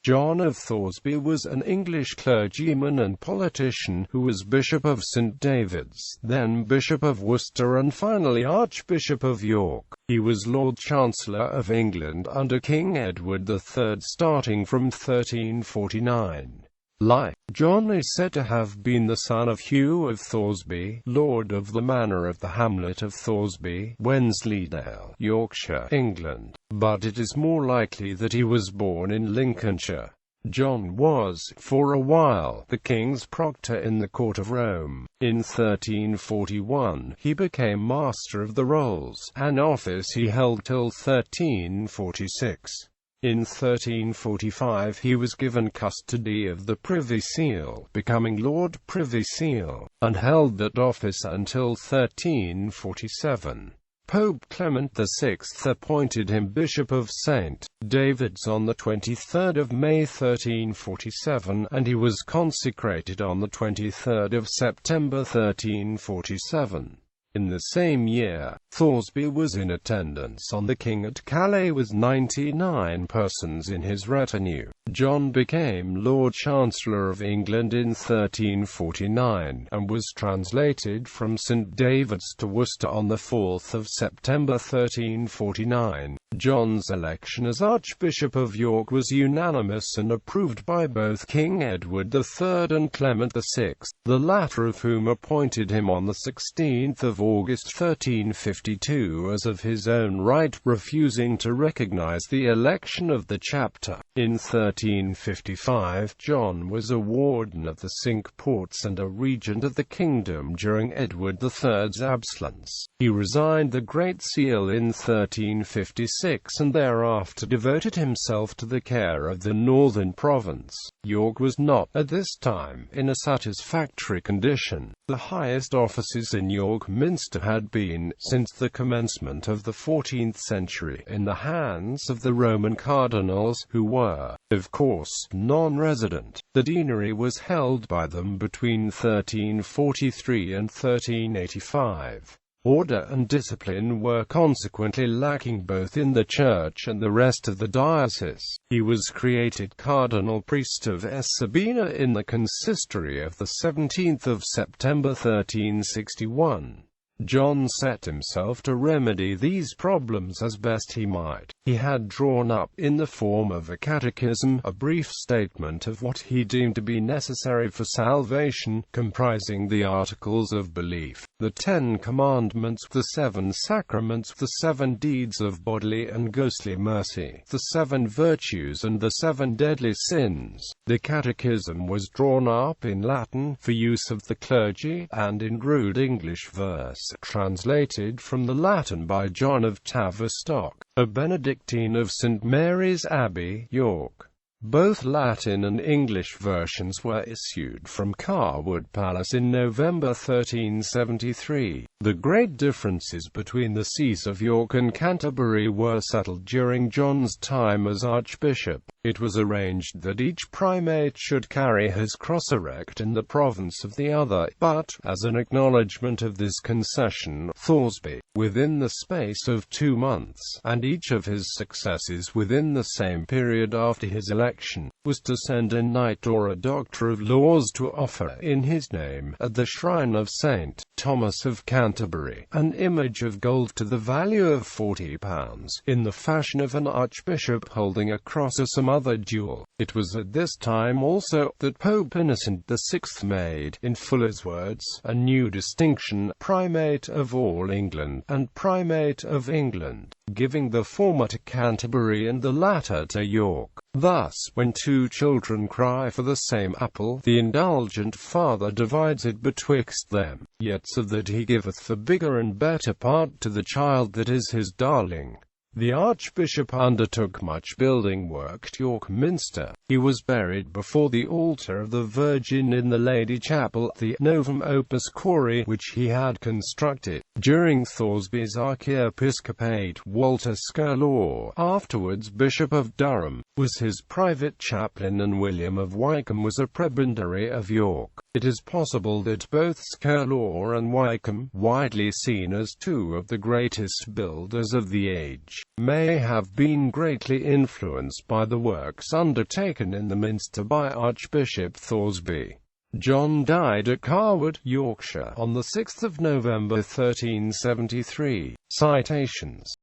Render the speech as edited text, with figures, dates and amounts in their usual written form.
John of Thoresby was an English clergyman and politician who was Bishop of St. David's, then Bishop of Worcester and finally Archbishop of York. He was Lord Chancellor of England under King Edward III starting from 1349. John is said to have been the son of Hugh of Thoresby, Lord of the manor of the hamlet of Thoresby, Wensleydale, Yorkshire, England, but it is more likely that he was born in Lincolnshire. John was, for a while, the king's proctor in the court of Rome. In 1341, he became Master of the Rolls, an office he held till 1346. In 1345 he was given custody of the Privy Seal, becoming Lord Privy Seal, and held that office until 1347. Pope Clement VI appointed him Bishop of St. David's on the 23rd of May 1347, and he was consecrated on the 23rd of September 1347. In the same year, Thoresby was in attendance on the king at Calais with 99 persons in his retinue. John became Lord Chancellor of England in 1349, and was translated from St. David's to Worcester on the 4th of September 1349. John's election as Archbishop of York was unanimous and approved by both King Edward III and Clement VI, the latter of whom appointed him on the 16th of August 1352 as of his own right, refusing to recognize the election of the chapter. In 1355, John was a warden of the Cinque Ports and a regent of the kingdom during Edward III's absence. He resigned the Great Seal in 1356 and thereafter devoted himself to the care of the northern province. York was not, at this time, in a satisfactory condition. The highest offices in York Minster had been, since the commencement of the 14th century, in the hands of the Roman cardinals, who were, of course, non-resident. The deanery was held by them between 1343 and 1385. Order and discipline were consequently lacking both in the church and the rest of the diocese. He was created cardinal priest of S. Sabina in the consistory of the 17th of September 1361. John set himself to remedy these problems as best he might. He had drawn up, in the form of a catechism, a brief statement of what he deemed to be necessary for salvation, comprising the articles of belief, the 10 commandments, the 7 sacraments, the 7 deeds of bodily and ghostly mercy, the 7 virtues and the 7 deadly sins. The catechism was drawn up in Latin, for use of the clergy, and in rude English verse, translated from the Latin by John of Tavistock, a Benedictine of St. Mary's Abbey, York. Both Latin and English versions were issued from Carwood Palace in November 1373. The great differences between the sees of York and Canterbury were settled during John's time as Archbishop. It was arranged that each primate should carry his cross erect in the province of the other, but, as an acknowledgment of this concession, Thoresby, within the space of 2 months, and each of his successors within the same period after his election, was to send a knight or a doctor of laws to offer, in his name, at the shrine of St. Thomas of Canterbury, an image of gold to the value of £40, in the fashion of an archbishop holding a cross or some other jewel. It was at this time also that Pope Innocent VI made, in Fuller's words, a new distinction, primate of all England, and primate of England, giving the former to Canterbury and the latter to York. Thus, when 2 children cry for the same apple, the indulgent father divides it betwixt them, yet so that he giveth the bigger and better part to the child that is his darling. The Archbishop undertook much building work at York Minster. He was buried before the altar of the Virgin in the Lady Chapel, the Novum Opus Cori, which he had constructed. During Thoresby's archiepiscopate, Walter Scurlaw, afterwards Bishop of Durham, was his private chaplain, and William of Wykeham was a prebendary of York. It is possible that both Scurlaw and Wykeham, widely seen as two of the greatest builders of the age, may have been greatly influenced by the works undertaken in the Minster by Archbishop Thoresby. John died at Carwood, Yorkshire, on 6 November 1373. Citations